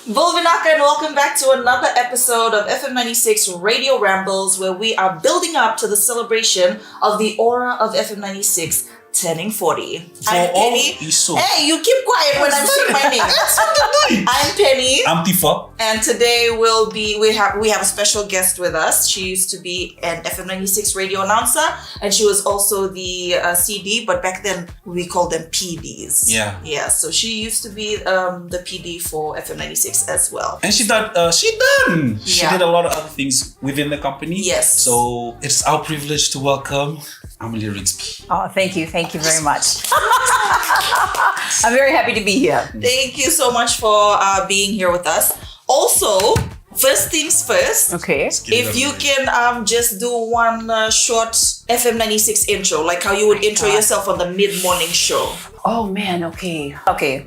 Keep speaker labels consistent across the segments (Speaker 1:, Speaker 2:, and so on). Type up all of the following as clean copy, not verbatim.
Speaker 1: Bulvinaka, and welcome back to another episode of FM96 Radio Rambles, where we are building up to the celebration of the aura of FM96 turning 40. I'm Penny. Hey, you keep quiet when I'm saying my name. I'm Penny.
Speaker 2: I'm Tifa.
Speaker 1: And today we have a special guest with us. She used to be an FM96 radio announcer, and she was also the CD, but back then we called them PDs. Yeah. So she used to be the PD for FM96 as well.
Speaker 2: And she did a lot of other things within the company.
Speaker 1: Yes.
Speaker 2: So it's our privilege to welcome Amelia Rigsby.
Speaker 3: Oh, thank you very much. I'm very happy to be here.
Speaker 1: Thank you so much for being here with us. Also, first things first.
Speaker 3: Okay.
Speaker 1: If you can just do one short FM96 intro, like how you would intro yourself on the mid-morning show.
Speaker 3: Oh man, okay.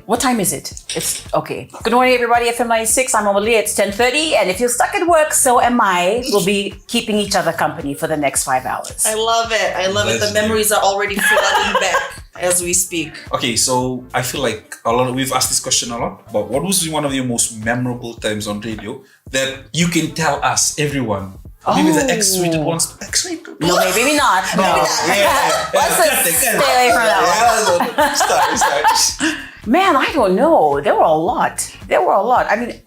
Speaker 3: What time is it? It's okay. Good morning everybody, FM96. I'm Amelia, it's 10:30, and if you're stuck at work, so am I. We'll be keeping each other company for the next 5 hours.
Speaker 1: I love it. The memories are already flooding back as we speak.
Speaker 2: Okay, so I feel like we've asked this question a lot, but what was one of your most memorable times on radio that you can tell us, everyone? Maybe the X-rated ones. X-rated?
Speaker 3: No, maybe not. No. Let's stay away from that one.
Speaker 2: Start.
Speaker 3: Man, I don't know. There were a lot. I mean,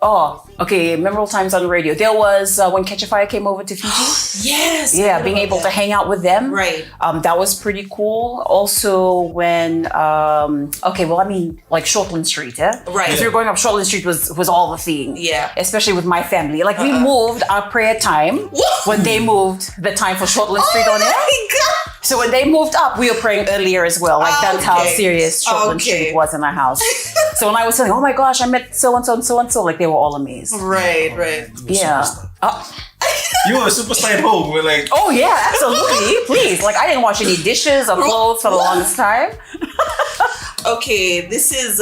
Speaker 3: memorable times on the radio. There was when Catch a Fire came over to Fiji.
Speaker 1: Yes.
Speaker 3: Yeah, being able to hang out with them.
Speaker 1: Right.
Speaker 3: That was pretty cool. Also, when like Shortland Street,
Speaker 1: Right.
Speaker 3: If we were going up Shortland Street was all the thing.
Speaker 1: Yeah.
Speaker 3: Especially with my family. Like we moved our prayer time when they moved the time for Shortland Street on air.
Speaker 1: Oh my God.
Speaker 3: So when they moved up, we were praying earlier as well. Like that's how serious Shortland Street was in our house. So when I was saying, oh my gosh, I met so-and-so and so-and-so, like they were all amazed.
Speaker 1: Right.
Speaker 3: Yeah.
Speaker 2: You were a superstar at home. We're like,
Speaker 3: oh yeah, absolutely. Please. Like I didn't wash any dishes or clothes for the longest time.
Speaker 1: Okay, this is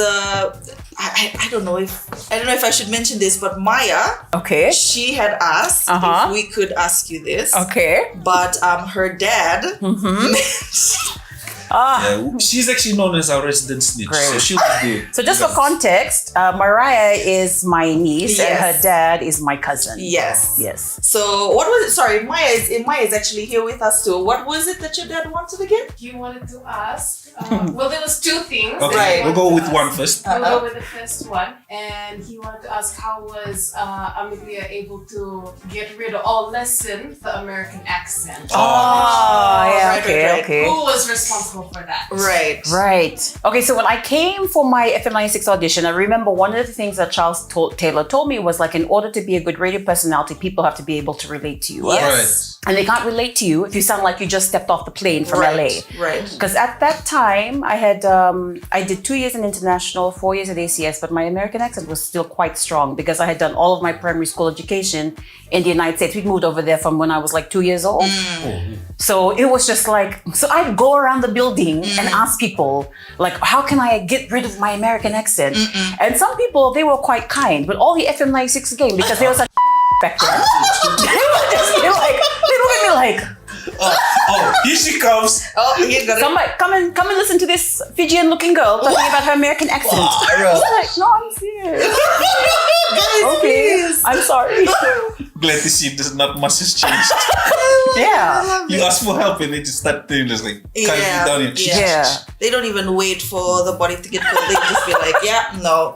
Speaker 1: I don't know if I should mention this, but Maya,
Speaker 3: okay,
Speaker 1: she had asked if we could ask you this.
Speaker 3: Okay.
Speaker 1: But her dad
Speaker 2: she's actually known as our resident snitch.
Speaker 3: Great.
Speaker 2: So she'll be there.
Speaker 3: So just for context, Mariah is my niece and her dad is my cousin.
Speaker 1: Yes.
Speaker 3: So
Speaker 1: what was it? Sorry, Maya is actually here with us too. What was it that your dad wanted again?
Speaker 4: He wanted to ask. Well, there was two things.
Speaker 2: Okay,
Speaker 1: Right.
Speaker 2: we'll go with one first.
Speaker 4: We'll go with the first one, and he wanted to ask how was Amelia able to get rid of or lessen the American accent?
Speaker 1: Right.
Speaker 3: Okay.
Speaker 4: Who was responsible for that?
Speaker 1: Right.
Speaker 3: Okay, so when I came for my FM96 audition, I remember one of the things that Charles Taylor told me was like, in order to be a good radio personality, people have to be able to relate to you.
Speaker 1: Yes.
Speaker 3: And they can't relate to you if you sound like you just stepped off the plane from LA.
Speaker 1: Right.
Speaker 3: Because at that time, I had I did 2 years in international, 4 years at ACS, but my American accent was still quite strong because I had done all of my primary school education in the United States. We moved over there from when I was like 2 years old. So it was just like, so I'd go around the building and ask people, like, how can I get rid of my American accent? And some people, they were quite kind, but all the FM96 game, because there was a back then. they look at me like,
Speaker 2: here she comes.
Speaker 1: You got it.
Speaker 3: somebody come and listen to this Fijian looking girl talking about her American accent. I was like, no, I'm serious. Okay, I'm sorry.
Speaker 2: Glad to see there's not much has changed.
Speaker 3: Yeah.
Speaker 2: You ask for help and they just start doing this like cutting you down and
Speaker 1: They don't even wait for the body to get cold. They just be like,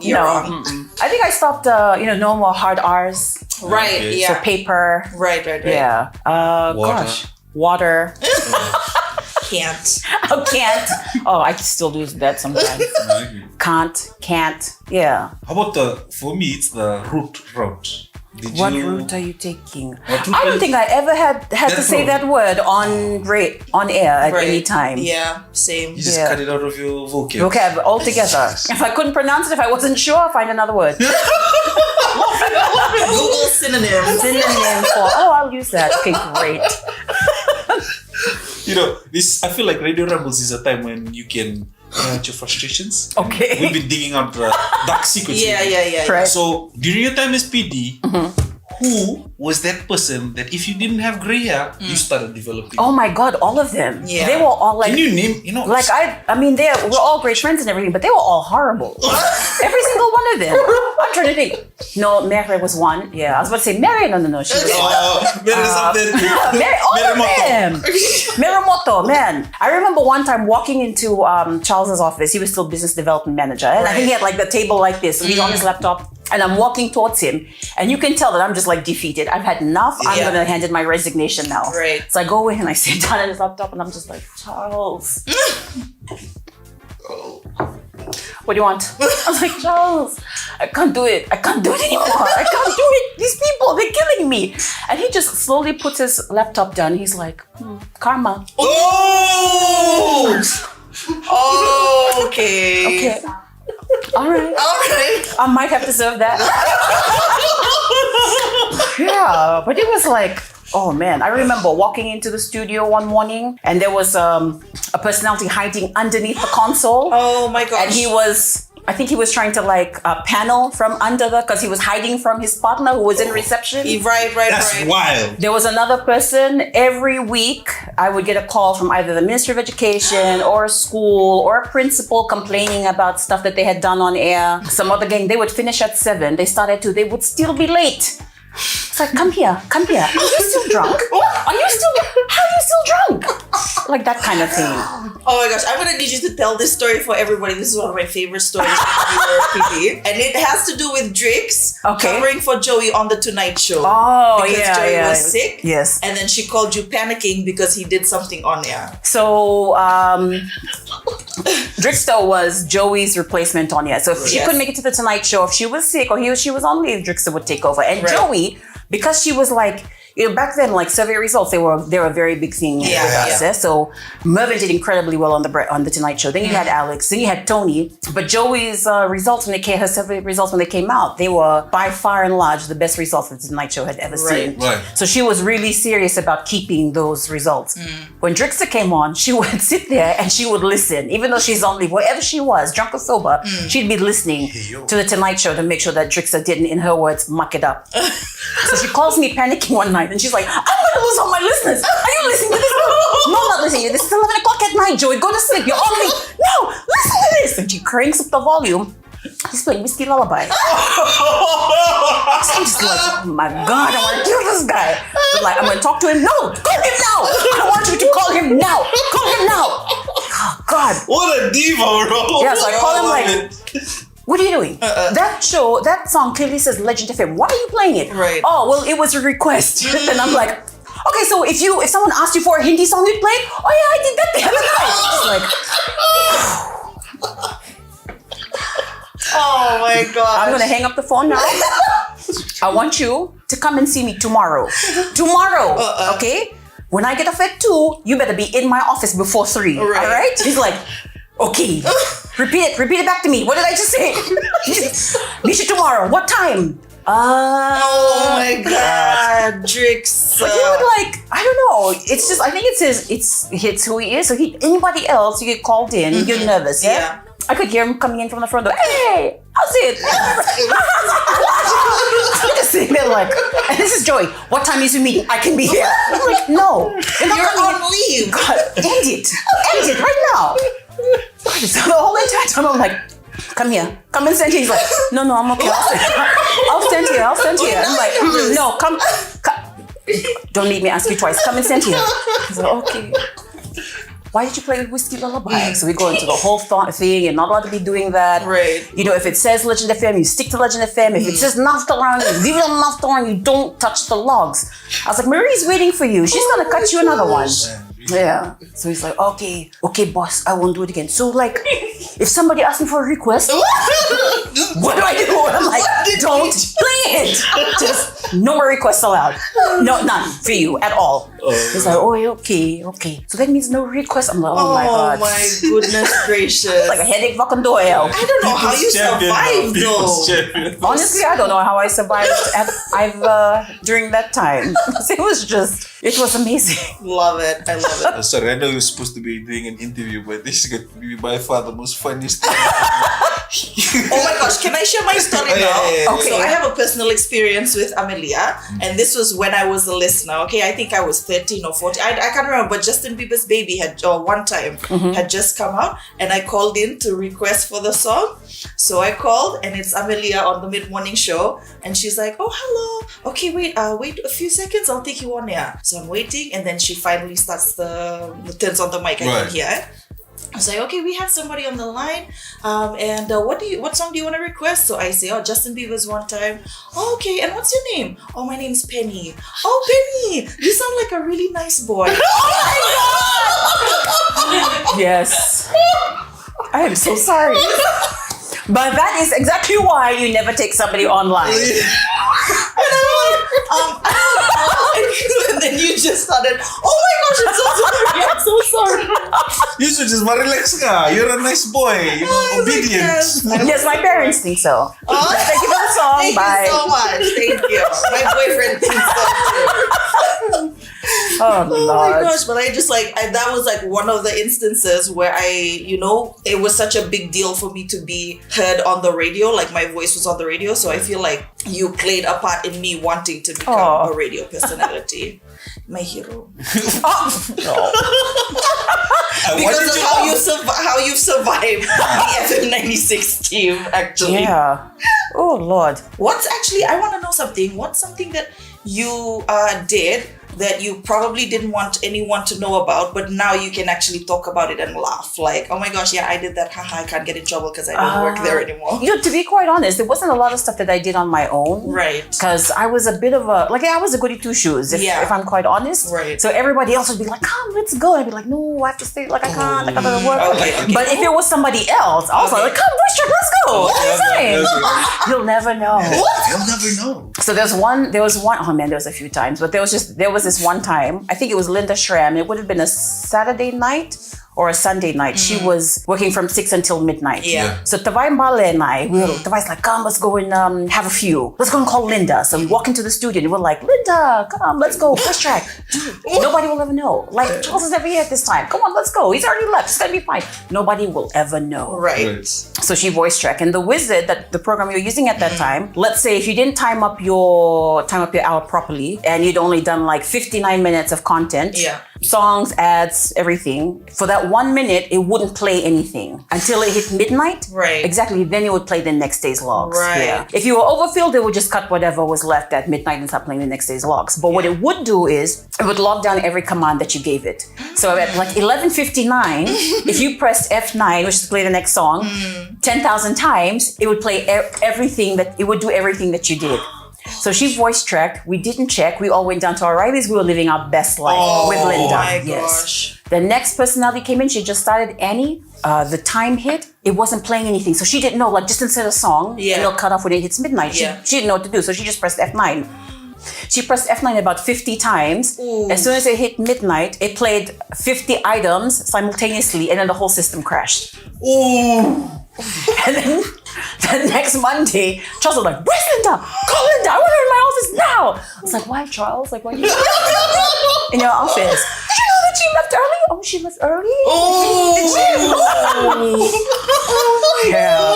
Speaker 1: you're wrong.
Speaker 3: I think I stopped no more hard R's.
Speaker 1: Right.
Speaker 2: Okay.
Speaker 1: Yeah.
Speaker 3: So paper.
Speaker 1: Right.
Speaker 3: Yeah. Water.
Speaker 1: Can't.
Speaker 3: Oh, can't. Oh, I still do that sometimes. Can't. Yeah.
Speaker 2: How about for me, it's the route.
Speaker 3: What route are you taking? I don't think I ever had to say that word on air at any time.
Speaker 1: Yeah, same.
Speaker 2: You just cut it out of your vocab.
Speaker 3: Altogether. If I couldn't pronounce it, if I wasn't sure, I'll find another word.
Speaker 1: Google synonyms.
Speaker 3: I'll use that. Okay, great.
Speaker 2: I feel like Radio Rambles is a time when you can out your frustrations.
Speaker 3: Okay.
Speaker 2: We've been digging out the dark secrets.
Speaker 1: Yeah.
Speaker 3: Right.
Speaker 2: So during your time as PD, who was that person that if you didn't have gray hair, you started developing?
Speaker 3: Oh my God, all of them.
Speaker 1: Yeah.
Speaker 3: They were all like.
Speaker 2: Can you name,
Speaker 3: Like I mean, we're all great friends and everything, but they were all horrible. Every single one of them. I'm trying to think. No, Mary was one. Yeah, I was about to say Mary. No. She was Mary, all of them. Miramoto, man. I remember one time walking into Charles's office. He was still business development manager, and I think he had like the table like this, and he's on his laptop. And I'm walking towards him, and you can tell that I'm just like defeated. I've had enough. I'm gonna hand in my resignation now.
Speaker 1: Right.
Speaker 3: So I go in and I sit down at his laptop, and I'm just like, Charles. What do you want? I was like, Charles, I can't do it. I can't do it anymore. I can't do it. These people, they're killing me. And he just slowly puts his laptop down. He's like, karma.
Speaker 2: Oh!
Speaker 1: Okay.
Speaker 3: Okay. All right. I might have to serve that. Yeah, but it was like, oh man, I remember walking into the studio one morning and there was a personality hiding underneath the console.
Speaker 1: Oh my gosh.
Speaker 3: And I think he was trying to like panel from under because he was hiding from his partner who was in reception.
Speaker 1: Right.
Speaker 2: That's wild.
Speaker 3: There was another person. Every week, I would get a call from either the Ministry of Education or a school or a principal complaining about stuff that they had done on air. Some other gang, they would finish at 7. They started at 2. They would still be late. It's like, come here. Are you still drunk? How are you still drunk? Like that kind of thing.
Speaker 1: Oh my gosh, I'm gonna need you to tell this story for everybody. This is one of my favorite stories when we were PP. And it has to do with Drix covering for Joey on the Tonight Show.
Speaker 3: Oh,
Speaker 1: because Joey was sick.
Speaker 3: Yes.
Speaker 1: And then she called you panicking because he did something on air.
Speaker 3: So, Drixter was Joey's replacement on air. So if she couldn't make it to the Tonight Show, if she was sick or he or she was on leave, Drixter would take over. And Joey, because she was like, back then, like survey results, they were a very big thing with us. Yeah. So Mervyn did incredibly well on the Tonight Show. Then you had Alex, then you had Tony. But Joey's results her survey results when they came out, they were by far and large the best results that the Tonight Show had ever seen.
Speaker 2: Right.
Speaker 3: So she was really serious about keeping those results. When Drixter came on, she would sit there and she would listen, even though she's on leave, wherever she was, drunk or sober, she'd be listening to the Tonight Show to make sure that Drixter didn't, in her words, muck it up. So she calls me panicking one night and she's like, I'm gonna lose all my listeners. Are you listening to this? No, I'm not listening. This is 11 o'clock at night, Joey. Go to sleep. You're on me. No, listen to this. And she cranks up the volume. He's playing Whiskey Lullaby. So I'm just like, oh my God, I want to kill this guy. But like, I'm gonna talk to him. No, call him now. I don't want you to call him now. Call him now. Oh God.
Speaker 2: What a diva, bro.
Speaker 3: Yeah, so I call him like, what are you doing? That song clearly says Legend FM. Why are you playing it?
Speaker 1: Right.
Speaker 3: Oh, well, it was a request. And I'm like, okay, so if someone asked you for a Hindi song, you'd play it? Oh yeah, I did that the other night. It's like,
Speaker 1: oh my God.
Speaker 3: I'm gonna hang up the phone now. I want you to come and see me tomorrow. Okay? When I get off at 2, you better be in my office before 3. All right? He's like, okay. Repeat it back to me. What did I just say? Meet you tomorrow. What time?
Speaker 1: Oh my God, Drix.
Speaker 3: But he would like, I don't know. It's just, I think it's who he is. So anybody else, you get called in, you get nervous. Yeah. I could hear him coming in from the front door. Hey, how's it? I'm just sitting there like, and this is Joey. What time is your meeting? I can be here. I'm like, no.
Speaker 1: You're on leave.
Speaker 3: God, end it right now. So the whole entire time I'm like, come here, come and stand here. He's like, no, I'm okay. I'll stand here. I'm like, no, come. Don't leave me ask you twice. Come and stand here. He's like, okay. Why did you play with Whiskey Lullaby? So we go into the whole thing. You're not allowed to be doing that.
Speaker 1: Right.
Speaker 3: If it says Legend FM, you stick to Legend FM. If it says Naftaran, you leave it on Naftaran. You don't touch the logs. I was like, Marie's waiting for you. She's gonna cut you another one. Yeah. So he's like, okay, boss, I won't do it again. So like, if somebody asks me for a request, what do I do? I'm like, don't play it. Just no more requests allowed. No, none for you at all. He's like, oh, okay. So that means no request. I'm like, oh my God.
Speaker 1: Oh my goodness gracious.
Speaker 3: Like a headache fucking door.
Speaker 1: I don't know how you survived though.
Speaker 3: Honestly, I don't know how I survived during that time. It was amazing.
Speaker 1: Love it. I love it.
Speaker 2: Sorry, I know you're supposed to be doing an interview, but this is going to be by far the most funniest thing.
Speaker 1: Oh my gosh, can I share my story now?
Speaker 3: Okay.
Speaker 1: So I have a personal experience with Amelia, and this was when I was a listener. Okay, I think I was 13 or 14. I can't remember, but Justin Bieber's Baby one time had just come out, and I called in to request for the song. So I called, and it's Amelia on the mid-morning show, and she's like, "Oh, hello. Okay, wait a few seconds. I'll take you on air." So I'm waiting, and then she finally starts turns on the mic. I can hear it. I was like, okay, we have somebody on the line, and what song do you want to request? So I say, oh, Justin Bieber's One Time. Oh, okay, and what's your name? Oh, my name's Penny. Oh, Penny, you sound like a really nice boy. Oh my God!
Speaker 3: Yes. I am so sorry. But that is exactly why you never take somebody online.
Speaker 1: And then you just started, oh my gosh, I'm so sorry.
Speaker 2: You should just relax ka. You're a nice boy. Obedient.
Speaker 3: Yes, my parents think so. Thank you for the song.
Speaker 1: Thank
Speaker 3: Bye.
Speaker 1: you so much. Thank you. My boyfriend thinks so too.
Speaker 3: Oh,
Speaker 1: Oh
Speaker 3: Lord.
Speaker 1: my gosh, but I just that was one of the instances where it was such a big deal for me to be heard on the radio, like my voice was on the radio. So I feel like you played a part in me wanting to become a radio personality. My hero. Because of how you've survived the FM96 team, actually.
Speaker 3: Yeah. Oh, Lord.
Speaker 1: I want to know something. What's something that you did that you probably didn't want anyone to know about, but now you can actually talk about it and laugh? Like, oh my gosh, yeah, I did that. Haha, I can't get in trouble because I don't work there anymore.
Speaker 3: To be quite honest, there wasn't a lot of stuff that I did on my own.
Speaker 1: Right.
Speaker 3: Because I was a bit of I was a goody two shoes, if I'm quite honest.
Speaker 1: Right.
Speaker 3: So everybody else would be like, come, let's go. I'd be like, no, I have to stay. Like, I can't. I gotta work.
Speaker 1: Okay.
Speaker 3: But if it was somebody else, I was like, come, voice check, let's go. You'll never know.
Speaker 2: You'll never know.
Speaker 3: So there was a few times, but there was this one time, I think it was Linda Schramm. It would have been a Saturday night or a Sunday night. She was working from 6 until midnight.
Speaker 1: Yeah.
Speaker 3: So Tavai Mbale and I, Tavai's like, come, let's go and have a few. Let's go and call Linda. So we walk into the studio and we're like, Linda, come, let's go, first track. Nobody will ever know. Like, Charles is never here at this time. Come on, let's go. He's already left. It's gonna be fine. Nobody will ever know.
Speaker 1: Right.
Speaker 3: So she voice track, and the wizard, that the program you're using at that time, let's say if you didn't time up your hour properly and you'd only done like 59 minutes of content, songs, ads, everything, for that 1 minute it wouldn't play anything until it hit midnight.
Speaker 1: Right.
Speaker 3: Exactly. Then it would play the next day's logs.
Speaker 1: Right.
Speaker 3: Yeah. If you were overfilled, it would just cut whatever was left at midnight and start playing the next day's logs. But what it would do is it would log down every command that you gave it. So at like 11:59, if you pressed F9, which is to play the next song, 10,000 times, it would play everything that you did. So she voice tracked. We didn't check. We all went down to O'Reilly's. We were living our best life with Linda.
Speaker 1: Oh my gosh.
Speaker 3: The next personality came in. She just started Annie. The time hit. It wasn't playing anything. So she didn't know, like, just insert a song and it'll cut off when it hits midnight. She didn't know what to do. So she just pressed F9. She pressed F9 about 50 times. Ooh. As soon as it hit midnight, it played 50 items simultaneously, and then the whole system crashed.
Speaker 2: Ooh.
Speaker 3: And then the next Monday, Charles was like, where's Linda? Call Linda. I want her in my office now. I was like, why, Charles? Like, why are you in your office? Did you know that she left early? Oh, she left early? Yeah.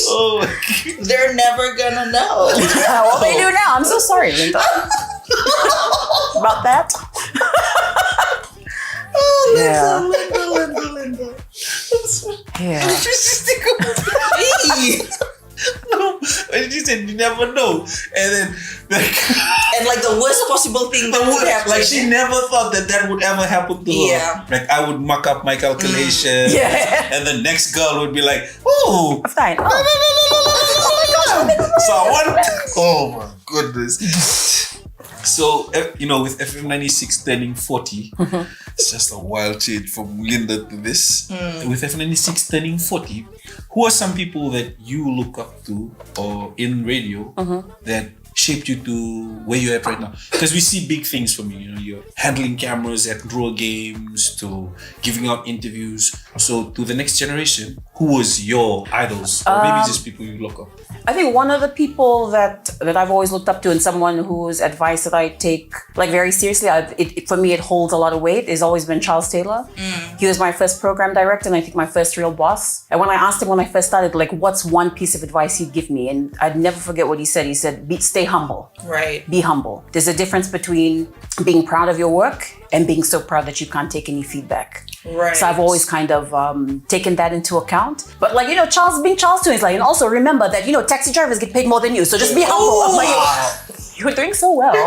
Speaker 2: Oh my God.
Speaker 1: They're never gonna know.
Speaker 3: What they do now? I'm so sorry, Linda. About that.
Speaker 1: Linda.
Speaker 3: Yeah.
Speaker 2: No, and she said you never know, and then
Speaker 1: and like the worst possible thing that would happen.
Speaker 2: Like she never thought that would ever happen to her. Like I would muck up my calculation, and the next girl would be like, "Oh,
Speaker 3: fine."
Speaker 2: Oh my goodness. So, with FM96 turning 40, it's just a wild change from Linda to this. With FM96 turning 40, who are some people that you look up to or in radio that shaped you to where you're at right now? Because we see big things from you. You're handling cameras at draw games to giving out interviews. So, to the next generation, who was your idols, or maybe just people you look up?
Speaker 3: I think one of the people that I've always looked up to, and someone whose advice that I take like very seriously, for me it holds a lot of weight, has always been Charles Taylor. He was my first program director, and I think my first real boss. And when I asked him when I first started, like, what's one piece of advice he'd give me, and I'd never forget what he said. He said, stay humble.
Speaker 1: Right.
Speaker 3: Be humble. There's a difference between being proud of your work and being so proud that you can't take any feedback.
Speaker 1: Right.
Speaker 3: So I've always kind of taken that into account. But like, Charles being Charles too, is like, and also remember that, taxi drivers get paid more than you. So just be humble. I'm like, you're doing so well.
Speaker 1: He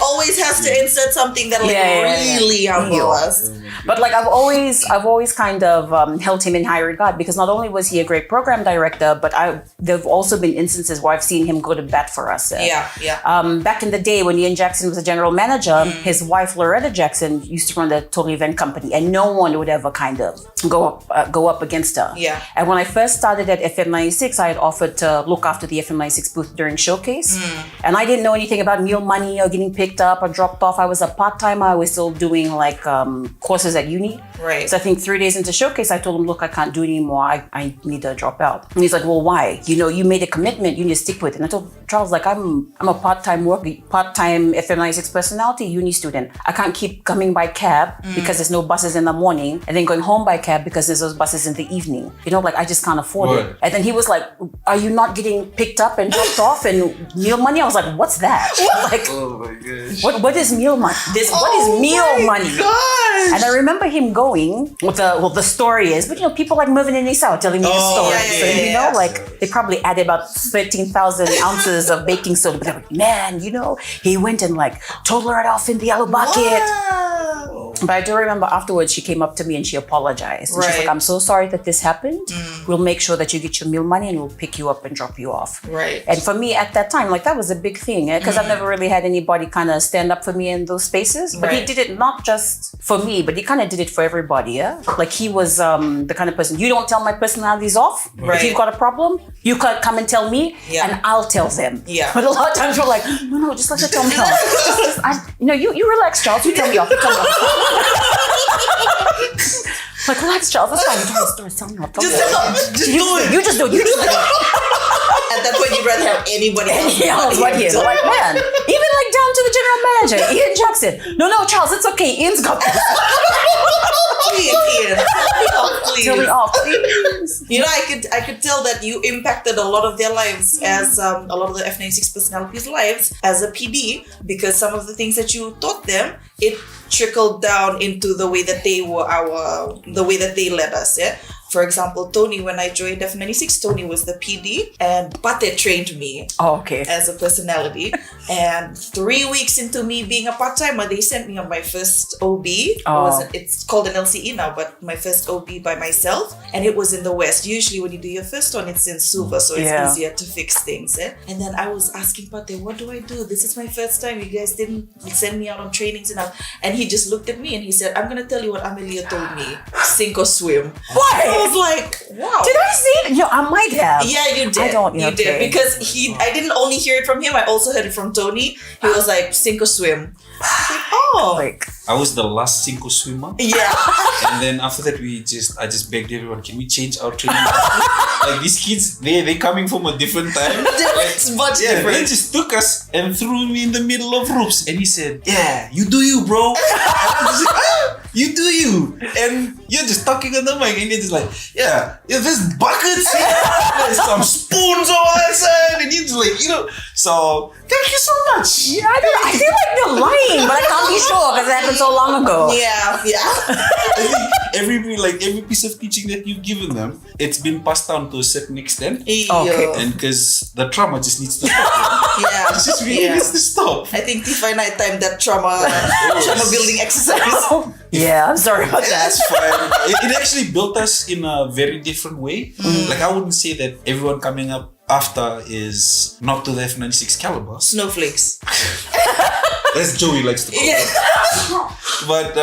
Speaker 1: always has to insert something that really humble us.
Speaker 3: But like I've always kind of held him in high regard, because not only was he a great program director, but there've also been instances where I've seen him go to bat for us. Back in the day when Ian Jackson was a general manager, his wife Loretta Jackson used to run the total event company, and no one would ever kind of go up against her.
Speaker 1: Yeah.
Speaker 3: And when I first started at FM96, I had offered to look after the FM96 booth during Showcase, and I didn't know anything about meal money or getting picked up or dropped off. I was a part-timer. I was still doing like courses at uni.
Speaker 1: Right.
Speaker 3: So I think 3 days into Showcase, I told him, look, I can't do it anymore. I need to drop out. And he's like, well, why? You made a commitment. You need to stick with it. And I told Charles, like, I'm a part-time FM96 personality, uni student. I can't keep coming by cab because there's no buses in the morning, and then going home by cab because there's those buses in the evening. Like, I just can't afford it. And then he was like, are you not getting picked up and dropped off and meal money? I was like, what's that? Like,
Speaker 2: Oh my gosh.
Speaker 3: what is meal money? What is meal money?
Speaker 1: Gosh.
Speaker 3: And I remember him going, the story is, but people like Mervyn and Esau telling me the story.
Speaker 1: Yeah.
Speaker 3: They probably added about 13,000 ounces of baking soda, but they're like, man, he went and like totaled it off in the yellow bucket.
Speaker 1: Wow.
Speaker 3: But I do remember afterwards, she came up to me and she apologized. And she's like, I'm so sorry that this happened. We'll make sure that you get your meal money and we'll pick you up and drop you off.
Speaker 1: Right.
Speaker 3: And for me at that time, like that was a big thing, because I've never really had anybody kind of stand up for me in those spaces. But he did it not just for me, but he kind of did it for everybody. Yeah. Like he was the kind of person, you don't tell my personalities off.
Speaker 1: Right.
Speaker 3: If you've got a problem, you can come and tell me and I'll tell them.
Speaker 1: Yeah.
Speaker 3: But a lot of times we're like, no, just let her tell me off. You relax, Charles. You tell me off. You tell me off. Like, relax, Charles. That's fine. You tell me off.
Speaker 1: Just do it.
Speaker 3: You just do it.
Speaker 1: At that point, you'd rather have anybody else.
Speaker 3: Like, man, even like down to the general manager, Ian Jackson. No, Charles, it's okay. Ian's got this.
Speaker 1: Please, Ian.
Speaker 3: Tell me off, please.
Speaker 1: I could tell that you impacted a lot of their lives as a lot of the F96 personalities' lives as a PD, because some of the things that you taught them, it trickled down into the way that they were the way that they led us. Yeah. For example, Tony, when I joined F96, Tony was the PD and Pate trained me as a personality. And 3 weeks into me being a part-timer, they sent me on my first OB. It's called an LCE now, but my first OB by myself. And it was in the West. Usually when you do your first one, it's in Suva, so it's easier to fix things. Eh? And then I was asking Pate, what do I do? This is my first time. You guys didn't send me out on trainings enough. And he just looked at me and he said, I'm going to tell you what Amelia told me. Sink or swim.
Speaker 3: What?
Speaker 1: I was like, wow.
Speaker 3: Did I say it? I might have.
Speaker 1: Yeah, you did.
Speaker 3: I don't.
Speaker 1: You did, because I didn't only hear it from him. I also heard it from Tony. He was like, sink or swim.
Speaker 2: I was the last single swimmer.
Speaker 1: Yeah.
Speaker 2: And then after that, I just begged everyone, can we change our training? Like these kids, they coming from a different time.
Speaker 1: It's much different.
Speaker 2: They just took us and threw me in the middle of ropes. And he said, yeah, you do you, bro. And I was just like, you do you. And you're just talking on the mic and you're just like, yeah, there's buckets here. There's some spoons over that side. And you're just like, so thank you so much.
Speaker 3: Yeah, I feel like you're lying, but I can't be sure because it happened so long ago.
Speaker 1: Yeah.
Speaker 2: I think every piece of teaching that you've given them, it's been passed down to a certain extent.
Speaker 1: Okay.
Speaker 2: And because the trauma just needs to stop.
Speaker 1: Yeah.
Speaker 2: It just really needs to stop.
Speaker 1: I think Tifa night time, that trauma building exercise.
Speaker 3: Yeah, I'm sorry about that.
Speaker 2: That's fine. It actually built us in a very different way. Like I wouldn't say that everyone coming up after is not to the F96 caliber.
Speaker 1: Snowflakes.
Speaker 2: That's Joey likes to call it. But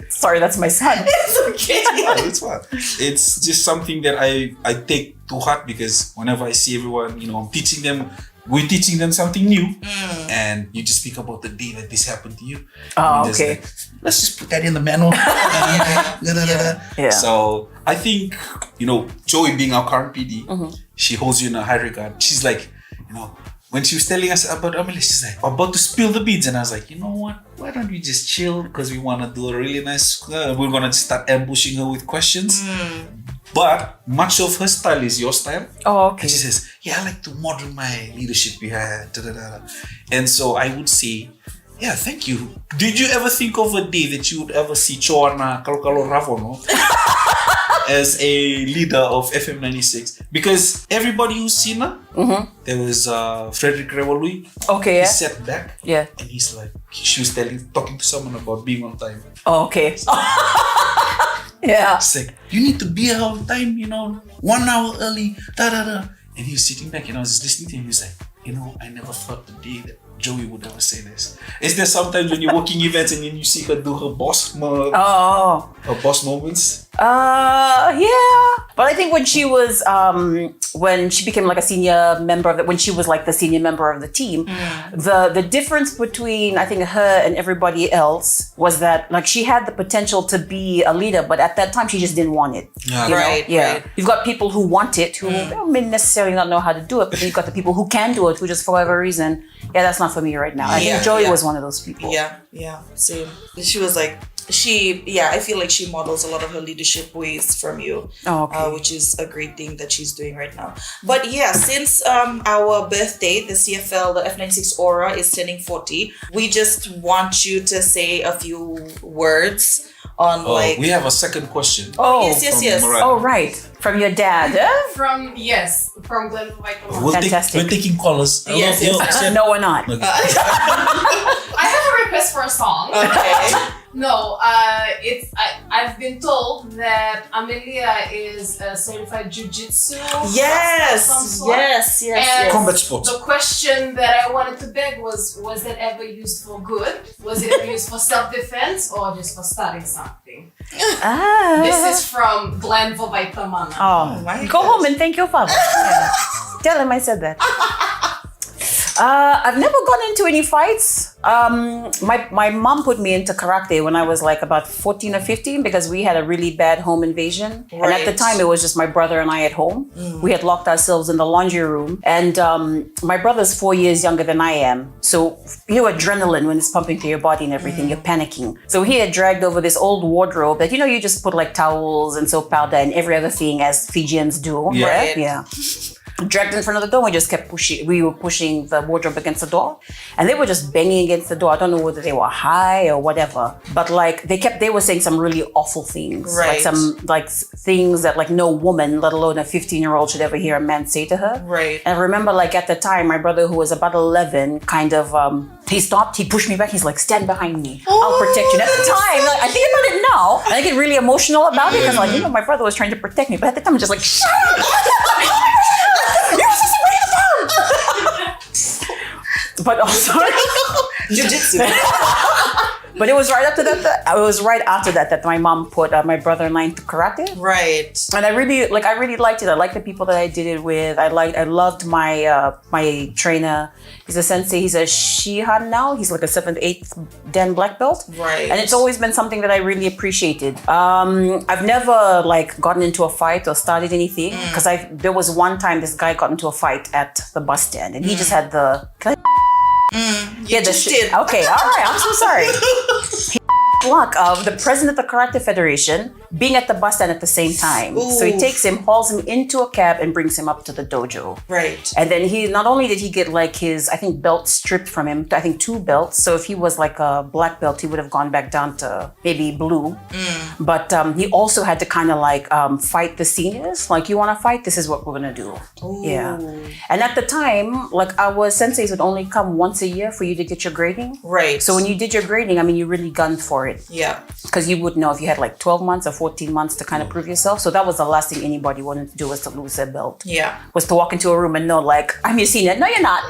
Speaker 3: sorry, that's my son.
Speaker 1: It's okay.
Speaker 2: yeah, it's fine. It's just something that I take to heart, because whenever I see everyone, I'm teaching them we're teaching them something new, and you just speak about the day that this happened to you.
Speaker 3: Oh,
Speaker 2: And just
Speaker 3: okay.
Speaker 2: like, let's just put that in the manual.
Speaker 3: Yeah.
Speaker 2: So I think, Joey being our current PD, she holds you in a high regard. She's like, when she was telling us about Amelia, she's like, I'm about to spill the beans. And I was like, you know what? Why don't we just chill? Because we want to do a really nice, we're going to start ambushing her with questions. But much of her style is your style.
Speaker 3: Oh, okay.
Speaker 2: And she says, yeah, I like to model my leadership behind. And so I would say, yeah, thank you. Did you ever think of a day that you would ever see Choana Kalokalo Ravono as a leader of FM96? Because everybody who's seen her, there was Frederick Revolui.
Speaker 3: Okay,
Speaker 2: He
Speaker 3: yeah.
Speaker 2: sat back
Speaker 3: Yeah.
Speaker 2: and he's like, she was talking to someone about being on time.
Speaker 3: Oh, okay. Yeah.
Speaker 2: It's like, you need to be on time, 1 hour early, And he was sitting back and I was just listening to him. He was like, I never thought the day that Joey would ever say this. Is there sometimes when you're working events and then you see her do her boss moments?
Speaker 3: Yeah. But I think when she was, when she became like a senior member of when she was like the senior member of the team, the difference between, I think, her and everybody else was that like she had the potential to be a leader, but at that time she just didn't want it.
Speaker 2: Yeah.
Speaker 3: You know?
Speaker 1: Right,
Speaker 3: Yeah.
Speaker 1: right.
Speaker 3: You've got people who want it, who may necessarily not know how to do it, but then you've got the people who can do it, who just for whatever reason, that's not for me right now. I
Speaker 1: Yeah,
Speaker 3: think Joey
Speaker 1: yeah.
Speaker 3: was one of those people.
Speaker 1: Yeah, same. She was like, I feel like she models a lot of her leadership ways from you,
Speaker 3: Oh, okay.
Speaker 1: which is a great thing that she's doing right now. But yeah, since our birthday, the CFL, the F96 Aura is turning 40, we just want you to say a few words on
Speaker 2: We have a second question.
Speaker 3: Oh,
Speaker 1: yes.
Speaker 2: Mariah.
Speaker 3: Oh, right. From your dad.
Speaker 4: From Glenn White.
Speaker 3: Fantastic.
Speaker 2: We're taking callers.
Speaker 1: Yes.
Speaker 3: No, we're not.
Speaker 4: I have a request for a song.
Speaker 1: Okay.
Speaker 4: No, I've been told that Amelia is a certified jiu-jitsu.
Speaker 1: Yes.
Speaker 4: of some sort.
Speaker 1: Yes.
Speaker 2: Combat sports.
Speaker 4: The question that I wanted to beg was that ever used for good? Was it ever used for self-defense or just for starting something? This is from Glenn Vobaitamana.
Speaker 3: Oh,
Speaker 1: my
Speaker 3: go
Speaker 1: gosh.
Speaker 3: home and thank your father. Yeah. Tell him I said that. I've never gone into any fights. My mom put me into karate when I was like about 14 or 15 because we had a really bad home invasion. And at the
Speaker 1: Right.
Speaker 3: time, it was just my brother and I at home. We had locked ourselves in the laundry room. And my brother's 4 years younger than I am. So, adrenaline when it's pumping through your body and everything, you're panicking. So he had dragged over this old wardrobe that, you just put like towels and soap powder and every other thing as Fijians do.
Speaker 2: Yeah.
Speaker 3: Right? Yeah. Dragged in front of the door. We just kept pushing. We were pushing the wardrobe against the door, and they were just banging against the door. I don't know whether they were high or whatever, but like they were saying some really awful things,
Speaker 1: Right.
Speaker 3: like some things that like no woman, let alone a 15-year-old, should ever hear a man say to her.
Speaker 1: Right.
Speaker 3: And I remember like at the time, my brother, who was about 11, kind of he stopped. He pushed me back. He's like, "Stand behind me. I'll protect you." And at the time, like, I think about it now, and I get really emotional about it because like my brother was trying to protect me, but at the time, I'm just like, "Shut up." But also,
Speaker 1: Jiu-jitsu.
Speaker 3: but it was right after that. It was right after that my mom put my brother and I into karate,
Speaker 1: Right.
Speaker 3: and I really liked it. I liked the people that I did it with. I loved my trainer. He's a sensei. He's a Shihan now. He's like a 7th, 8th Dan black belt.
Speaker 1: Right.
Speaker 3: And it's always been something that I really appreciated. I've never like gotten into a fight or started anything because there was one time this guy got into a fight at the bus stand and he just had the. Can I?
Speaker 1: You just did.
Speaker 3: Okay, all right. I'm so sorry. Luck of the president of the Karate Federation being at the bus stand at the same time. So he takes him, hauls him into a cab, and brings him up to the dojo.
Speaker 1: Right.
Speaker 3: And then he not only did he get like his, I think, belt stripped from him. I think 2 belts. So if he was like a black belt, he would have gone back down to maybe blue. But he also had to kind of like fight the seniors. Like, you want to fight? This is what we're gonna do. Yeah. And at the time, like our senseis would only come once a year for you to get your grading.
Speaker 1: Right.
Speaker 3: So when you did your grading, I mean, you really gunned for it.
Speaker 1: Yeah.
Speaker 3: Because you would know if you had like 12 months or 14 months to kind of prove yourself. So that was the last thing anybody wanted to do, was to lose their belt.
Speaker 1: Yeah.
Speaker 3: Was to walk into a room and know like, I'm your senior. No, you're not.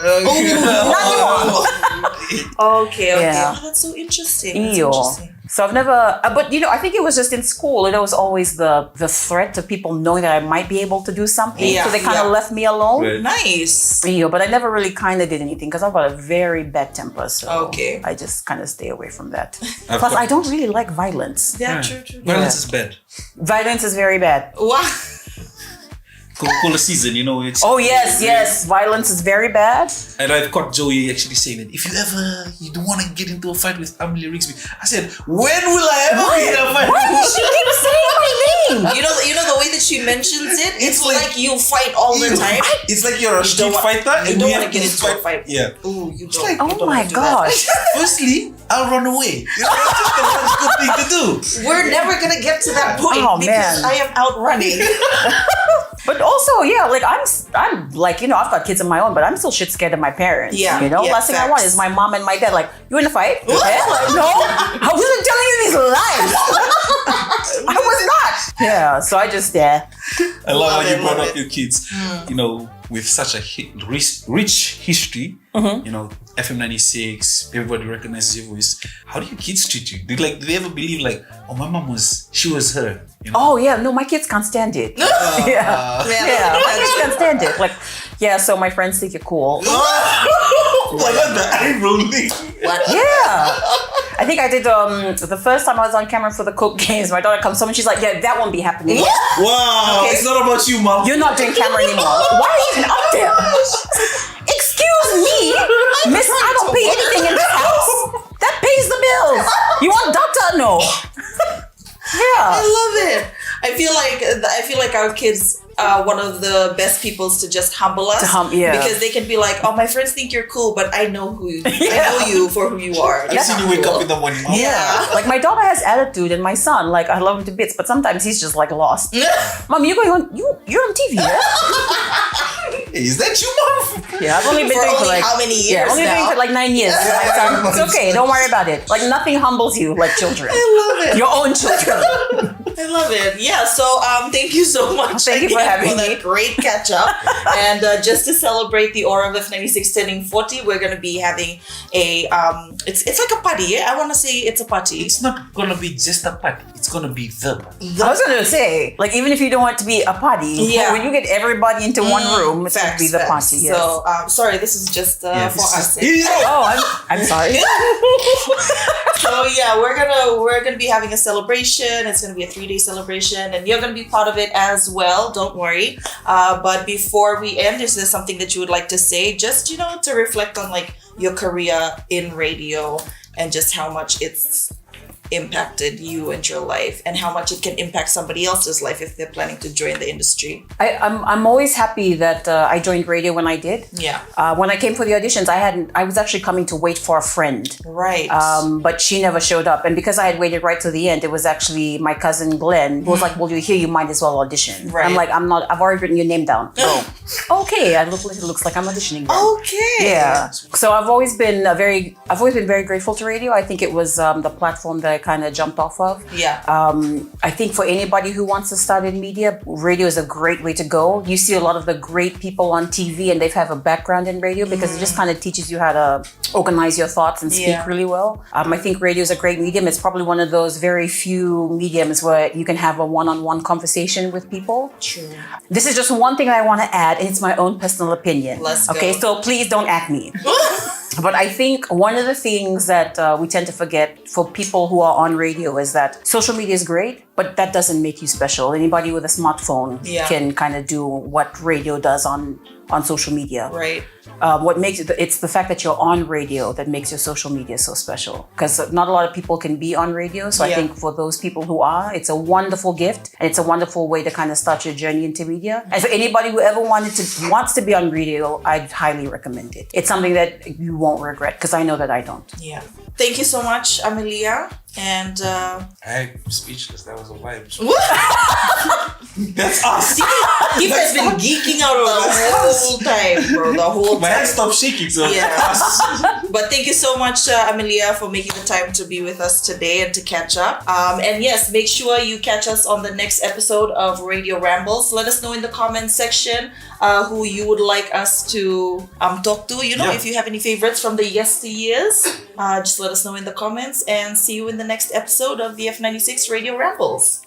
Speaker 1: Okay.
Speaker 3: Yeah.
Speaker 1: Oh, that's so interesting.
Speaker 3: Ew. So I've never, but I think it was just in school. It was always the threat of people knowing that I might be able to do something.
Speaker 1: Yeah,
Speaker 3: so they kind of left me alone.
Speaker 2: Right.
Speaker 1: Nice.
Speaker 3: But I never really kind of did anything because I've got a very bad temper. So
Speaker 1: Okay.
Speaker 3: I just kind of stay away from that.
Speaker 2: I've
Speaker 3: Plus,
Speaker 2: got-
Speaker 3: I don't really like violence.
Speaker 1: Yeah, true.
Speaker 2: Violence is bad.
Speaker 3: Violence is very bad.
Speaker 1: Wow.
Speaker 2: Coca-Cola season, it's.
Speaker 3: Oh, yes. Violence is very bad.
Speaker 2: And I've caught Joey actually saying that if you don't want to get into a fight with Amelia Rigsby. I said, when will I ever get a fight?
Speaker 3: Why does she keep saying my name?
Speaker 1: You know the way that she mentions it? It's like you fight all the time.
Speaker 2: It's like you're a street
Speaker 1: don't want-
Speaker 2: fighter
Speaker 1: you
Speaker 2: and
Speaker 1: don't
Speaker 2: we
Speaker 1: wanna
Speaker 2: have
Speaker 1: get
Speaker 2: to
Speaker 1: into a fight.
Speaker 2: Yeah.
Speaker 1: Ooh, you don't.
Speaker 2: like-
Speaker 1: you
Speaker 3: Oh
Speaker 1: don't
Speaker 3: my
Speaker 1: wanna do that.
Speaker 3: gosh.
Speaker 2: Firstly, I'll run away. That's just the logical thing to do.
Speaker 1: We're never gonna get to that point
Speaker 3: Oh,
Speaker 1: because
Speaker 3: man.
Speaker 1: I am outrunning.
Speaker 3: But also, like I'm like, I've got kids of my own, but I'm still shit scared of my parents.
Speaker 1: Yeah,
Speaker 3: Last thing I want
Speaker 1: facts.
Speaker 3: is my mom and my dad like, you in a fight? Yeah, like, no, I wasn't telling you these lies. I was not. Yeah, so I just
Speaker 2: I love how you brought
Speaker 1: love
Speaker 2: up
Speaker 1: it.
Speaker 2: your kids, with such a rich history. FM96, everybody recognizes your voice. How do your kids treat you? Do they ever believe my mom she was her?
Speaker 3: Oh yeah, no, my kids can't stand it. Yeah, my kids can't stand it. Like, yeah, so my friends think you're cool.
Speaker 2: What the eye rolling?
Speaker 3: Yeah. I think I did the first time I was on camera for the Coke Games. My daughter comes home and she's like, "Yeah, that won't be happening.
Speaker 2: Wow,
Speaker 3: Okay.
Speaker 2: it's not about you, mom.
Speaker 3: You're not doing camera anymore. Why are you even up there? Excuse me, miss, I don't pay anything in this house. That pays the bills. You want doctor? No."
Speaker 1: I
Speaker 3: Yeah.
Speaker 1: love it. I feel like our kids are one of the best peoples to just humble us.
Speaker 3: Yeah.
Speaker 1: Because they can be like, "Oh, my friends think you're cool, but I know I know you for who you are."
Speaker 2: I've seen you wake up in the morning, mom.
Speaker 3: Yeah. Like my daughter has attitude and my son, like I love him to bits, but sometimes he's just like lost. Mom, you're going on you're on TV, yeah?
Speaker 2: Hey, is that you, mom?
Speaker 3: Yeah, I've only been
Speaker 1: For
Speaker 3: doing
Speaker 1: only
Speaker 3: for like
Speaker 1: how many years
Speaker 3: Yeah, only
Speaker 1: now?
Speaker 3: doing for like 9 years. My son, it's okay, don't worry about it. Like nothing humbles you like children.
Speaker 1: I love it.
Speaker 3: Your own children.
Speaker 1: I love it. Yeah. So thank you so much.
Speaker 3: Thank you for
Speaker 1: again
Speaker 3: having me.
Speaker 1: that great catch up. And just to celebrate the Aura of F96 turning 40, we're gonna be having a it's like a party. Yeah, I want to say it's a party.
Speaker 2: It's not gonna be just a party. It's gonna be the party.
Speaker 3: I was gonna say, like even if you don't want it to be a party,
Speaker 1: Yeah.
Speaker 3: when you get everybody into one room, it's gonna be the party. Yes.
Speaker 1: So sorry, this is just for us.
Speaker 3: Oh, I'm sorry.
Speaker 1: So yeah, we're gonna be having a celebration. It's gonna be a 3-day celebration, and you're gonna be part of it as well. Don't worry. But before we end, is there something that you would like to say? Just to reflect on like your career in radio and just how much it's impacted you and your life, and how much it can impact somebody else's life if they're planning to join the industry.
Speaker 3: I'm always happy that I joined radio when I did.
Speaker 1: Yeah.
Speaker 3: When I came for the auditions, I was actually coming to wait for a friend.
Speaker 1: Right.
Speaker 3: But she never showed up. And because I had waited right to the end, it was actually my cousin Glenn who was like, "Well, you're here, you might as well audition."
Speaker 1: Right.
Speaker 3: I'm like, I've already written your name down. Oh, okay. It looks like I'm auditioning then.
Speaker 1: Okay.
Speaker 3: Yeah. So I've always been very grateful to radio. I think it was the platform that I kind of jumped off of.
Speaker 1: Yeah.
Speaker 3: I think for anybody who wants to start in media, radio is a great way to go. You see a lot of the great people on TV and they have a background in radio because it just kind of teaches you how to organize your thoughts and speak really well. I think radio is a great medium. It's probably one of those very few mediums where you can have a one-on-one conversation with people.
Speaker 1: True.
Speaker 3: This is just one thing I want to add, and it's my own personal opinion.
Speaker 1: Let's go.
Speaker 3: Okay, so please don't at me. But I think one of the things that we tend to forget for people who are on radio is that social media is great, but that doesn't make you special. Anybody with a smartphone can kind of do what radio does on social media.
Speaker 1: Right.
Speaker 3: What makes it's the fact that you're on radio that makes your social media so special, because not a lot of people can be on radio. So I think for those people who are, it's a wonderful gift and it's a wonderful way to kind of start your journey into media. And for anybody who ever wants to be on radio, I'd highly recommend it. It's something that you won't regret, because I know that I don't.
Speaker 1: Yeah. Thank you so much, Amelia. And
Speaker 2: I'm speechless. That was a vibe. That's us.
Speaker 1: Keith has been geeking out the whole time, bro. The whole time.
Speaker 2: My hand stopped shaking, so
Speaker 1: Yeah. But thank you so much, Amelia, for making the time to be with us today and to catch up. And yes, make sure you catch us on the next episode of Radio Rambles. Let us know in the comments section who you would like us to talk to. You know, if you have any favorites from the yesteryears, just let us know in the comments, and see you in the next episode of the F96 Radio Rambles.